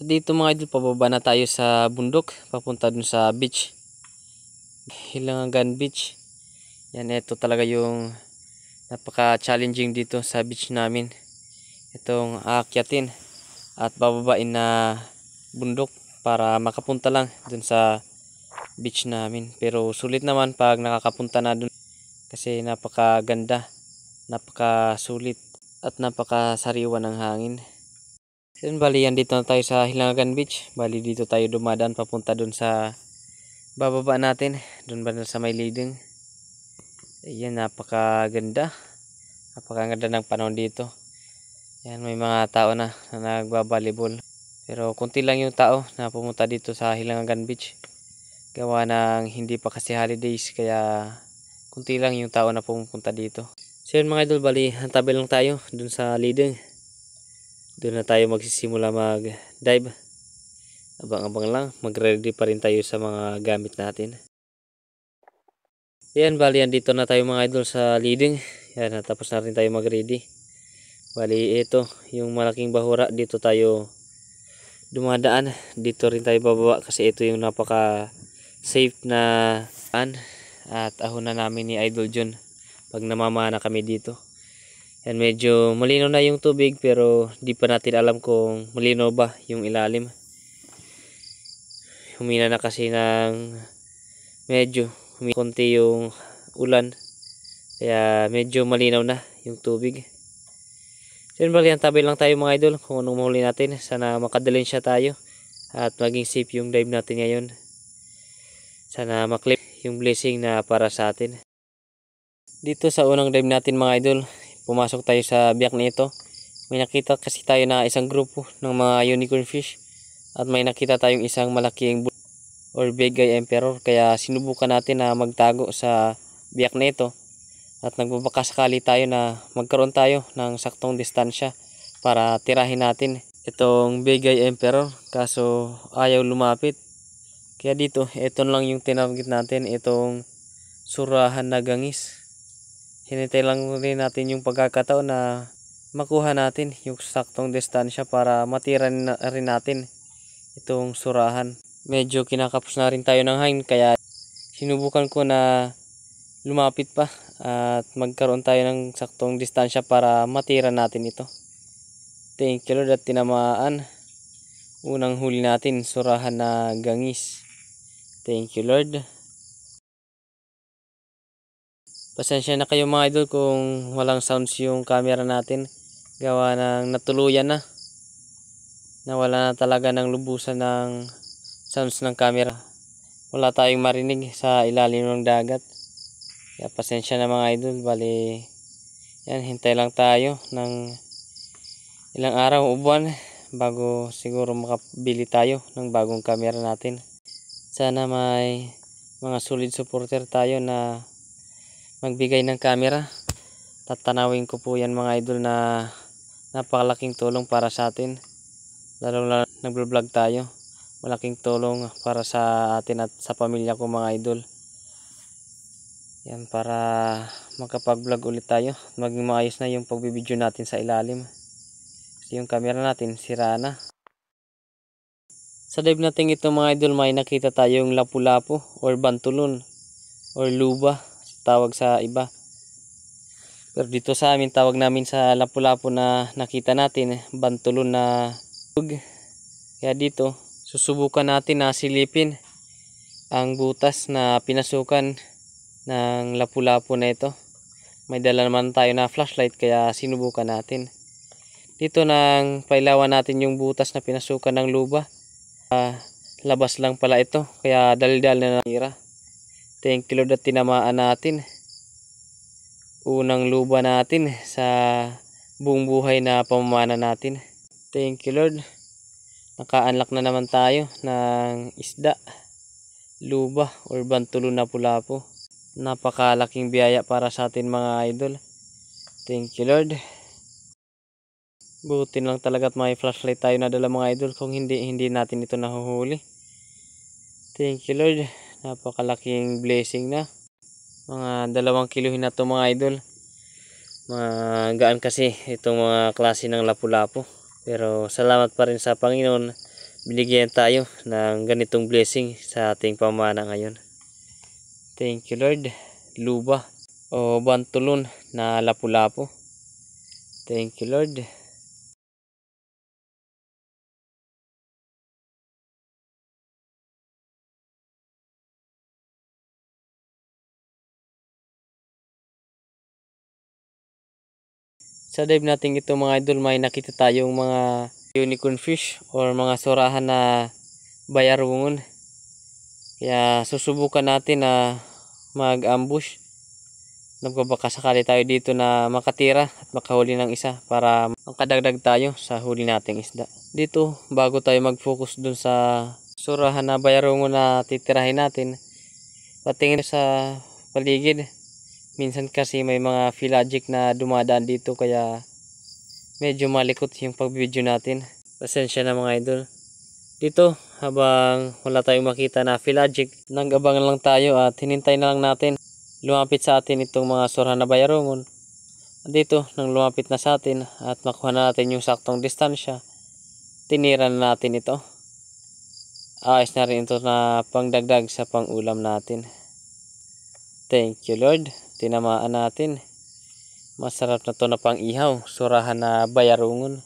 Dito mga idol, pababa na tayo sa bundok, papunta dun sa beach, Hilangagan Beach. Yan, ito talaga yung napaka-challenging dito sa beach namin. Itong aakyatin at bababain na bundok para makapunta lang dun sa beach namin. Pero sulit naman pag nakakapunta na dun kasi napakaganda, napakasulit at napakasariwa ng hangin. Yan, bali yan, dito na tayo sa Hilangagan Beach. Bali dito tayo dumadaan papunta dun sa bababa natin, dun ba sa may leading. Ayan, napakaganda ng panahon dito. Yan, may mga tao na nagbabalibol, pero konti lang yung tao na pumunta dito sa Hilangagan Beach. Gawa ng hindi pa kasi holidays, kaya konti lang yung tao na pumunta dito. So yun mga idol, bali hantabi lang tayo dun sa leading. Doon na tayo magsisimula mag-dive. Abang-abang lang, mag-ready pa rin tayo sa mga gamit natin. Yan, bali yan, dito na tayo mga idol sa leading. Yan, natapos na rin tayo mag-ready. Bali ito, yung malaking bahura, dito tayo dumadaan. Dito rin tayo bababa kasi ito yung napaka safe na at ahon na namin ni Idol John pag namamana kami dito. Yan, medyo malinaw na yung tubig pero di pa natin alam kung malinaw ba yung ilalim. Humina na kasi ng medyo konti yung ulan, kaya medyo malinaw na yung tubig. So yun, bali tabi lang tayo mga idol kung anong mahuli natin. Sana makadalin siya tayo at maging safe yung dive natin ngayon. Sana maklip yung blessing na para sa atin. Dito sa unang dive natin mga idol, pumasok tayo sa biyak na ito. May nakita kasi tayo na isang grupo ng mga unicorn fish at may nakita tayong isang malaking or big eye emperor, kaya sinubukan natin na magtago sa biyak na ito at nagbabakasakali tayo na magkaroon tayo ng saktong distansya para tirahin natin itong big eye emperor, kaso ayaw lumapit. Kaya dito, ito lang yung tinarget natin, itong surahan na gangis. Hinintay lang rin natin yung pagkakataon na makuha natin yung saktong distansya para matira rin natin itong surahan. Medyo kinakapos na rin tayo ng hangin, kaya sinubukan ko na lumapit pa at magkaroon tayo ng saktong distansya para matira natin ito. Thank you Lord at tinamaan. Unang huli natin, surahan na gangis. Thank you Lord. Pasensya na kayo mga idol kung walang sounds yung camera natin. Gawa ng natuluyan na. Nawala na talaga ng lubusan ng sounds ng camera. Wala tayong marinig sa ilalim ng dagat. Kaya pasensya na mga idol. Bali, yan, hintay lang tayo ng ilang araw o buwan bago siguro makabili tayo ng bagong camera natin. Sana may mga solid supporter tayo na magbigay ng camera. Tatanawin ko po yan mga idol, na napakalaking tulong para sa atin, lalo nagbo-vlog tayo. Malaking tulong para sa atin at sa pamilya ko mga idol. Yan, para makapag-vlog ulit tayo, maging maayos na yung pagbibideo natin sa ilalim kasi yung camera natin sira na. Sa dive natin ito mga idol, may nakita tayong lapu-lapu or bantulon or luba tawag sa iba, pero dito sa amin tawag namin sa lapu-lapu na nakita natin bantulon na tug. Kaya dito susubukan natin na silipin ang butas na pinasukan ng lapu-lapu na ito. May dala naman tayo na flashlight, kaya sinubukan natin. Dito nang pailawan natin yung butas na pinasukan ng luba, labas lang pala ito, kaya dal-dal na natira. Thank you Lord at tinamaan natin. Unang luba natin sa buong buhay na pamamana natin. Thank you Lord. Naka-unlock na naman tayo ng isda, luba or bantulon na lapu-lapu. Napakalaking biyaya para sa atin mga idol. Thank you Lord. Buti lang talaga at may flashlight tayo na dala mga idol. Kung hindi natin ito nahuhuli. Thank you Lord. Napakalaking blessing na. Mga 2 kilohin na ito mga idol. Magaan kasi itong mga klase ng lapu-lapu. Pero salamat pa rin sa Panginoon. Binigyan tayo ng ganitong blessing sa ating pamana ngayon. Thank you Lord. Luba o bantulon na lapu-lapu. Thank you Lord. Sa dive natin ito mga idol, may nakita tayong mga unicorn fish or mga surahan na bayarungon. Kaya susubukan natin na mag-ambush. Nagbabaka sakali tayo dito na makatira at makahuli ng isa para makadagdag tayo sa huli nating isda. Dito, bago tayo mag-focus dun sa surahan na bayarungon na titirahin natin, patingin sa paligid. Minsan kasi may mga pelagic na dumadaan dito kaya medyo malikot yung pagbibideo natin. Pasensya na mga idol. Dito habang wala tayong makita na pelagic, nag-abangan lang tayo at hinintay na lang natin. Lumapit sa atin itong mga surahan na bayarungon. Dito nang lumapit na sa atin at makuha na natin yung saktong distansya, tinira na natin ito. Ayos na rin ito na pangdagdag sa pang-ulam natin. Thank you Lord. Tinamaan natin. Masarap na to na pang ihaw. Surahan na bayarungon.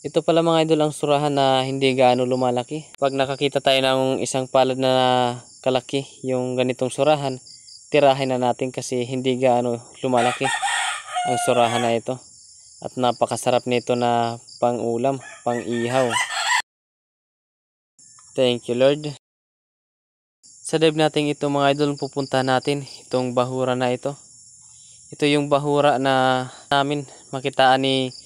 Ito pala mga idol ang surahan na hindi gaano lumalaki. Pag nakakita tayo ng isang palad na kalaki yung ganitong surahan, tirahin na natin kasi hindi gaano lumalaki ang surahan na ito. At napakasarap nito na pang-ulam, pang-ihaw. Thank you Lord. Sa dive natin ito mga idol, pupunta natin itong bahura na ito. Ito yung bahura na namin makitaan ni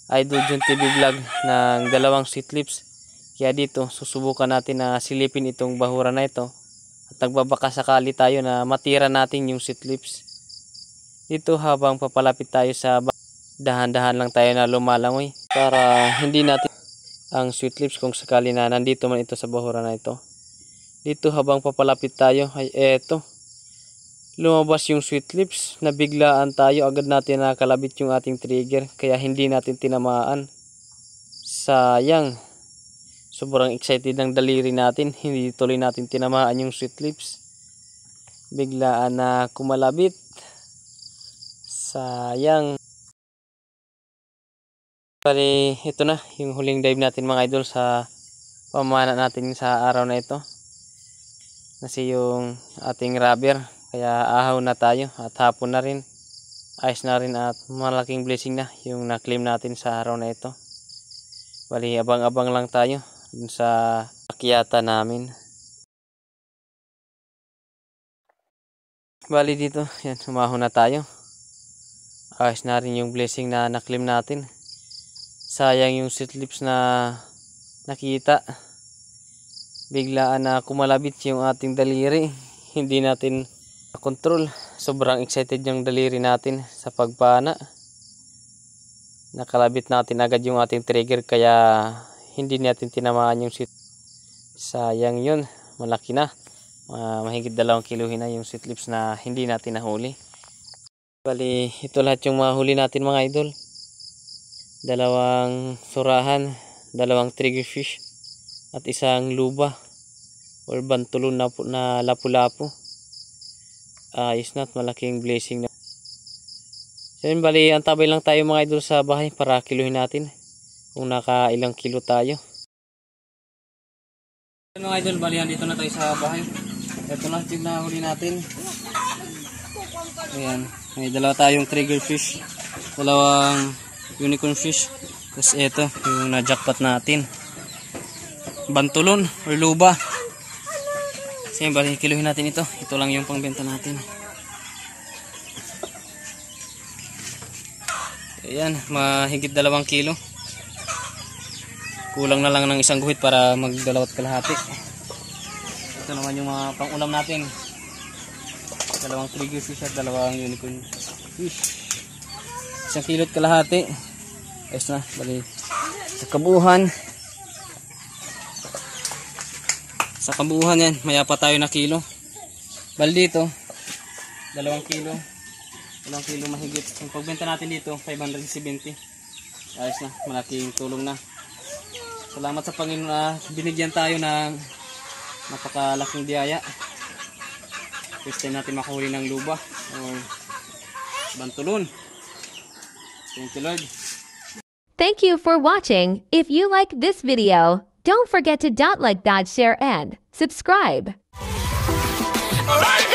Idol John TV Vlog ng 2 sweet lips. Kaya dito susubukan natin na silipin itong bahura na ito. At nagbabaka sakali tayo na matira natin yung sweet lips. Dito habang papalapit tayo sa dahan-dahan lang tayo na lumalangoy para hindi natin ang sweet lips kung sakali na nandito man ito sa bahura na ito. Dito habang papalapit tayo ay eto. Lumabas yung sweet lips, nabiglaan tayo, agad natin nakalabit yung ating trigger kaya hindi natin tinamaan. Sayang. Sobrang excited ng daliri natin, hindi tuloy natin tinamaan yung sweet lips. Biglaan na kumalabit. Sayang. Bali, ito na yung huling dive natin mga idol sa pamana natin sa araw na ito. Kasi yung ating rubber, kaya ahaw na tayo at hapon na rin. Ayos na rin at malaking blessing na yung na-claim natin sa araw na ito. Bali, abang-abang lang tayo dun sa akyata namin. Bali dito, yan, umahon na tayo. Ayos na rin yung blessing na na-claim natin. Sayang yung sweet lips na nakita. Biglaan na kumalabit yung ating daliri. Hindi natin control. Sobrang excited yung daliri natin sa pagpana. Nakalabit natin agad yung ating trigger kaya hindi natin tinamaan yung sweet. Sayang yun. Malaki na. Mahigit 2 kilohin na yung sweet lips na hindi natin nahuli. Bali, ito lahat yung mahuli natin mga idol. 2 surahan, 2 trigger fish, at 1 luba or bantulon na lapu-lapu. Ayos na at malaking blessing na. So yun, bali antabay lang tayo mga idol sa bahay para kiluhin natin kung nakailang kilo tayo. Mga idol, bali dito na tayo sa bahay. Ito na yung nahuli natin. Ayan, may 2 tayong trigger fish, 2 unicorn fish, tapos ito yung na-jackpot natin, bantulon or luba. Kasi bali kiluhin natin ito. Ito lang yung pangbenta natin. Ayan, mahigit 2 kilo. Kulang na lang ng isang guhit para mag-2 kalahati. Ito naman yung mga pang-ulam natin. 2 triggerfish at 2 unicorn fish. 1 kilo at kalahati. Ayos na, bali. Sa kabuuhan. Sa kabuuhan yan, maya pa tayo na kilo. Bali dito, 2 kilo. 2 kilo mahigit. Yung pagbenta natin dito, 570. Ayos na, malaking tulong na. Salamat sa Panginoon na binigyan tayo ng napakalaking biyaya. First time natin makahuli ng luba o bantulon. Thank you, Lord. Thank you for watching. If you like this video, don't forget to like that, share, and subscribe. Alright,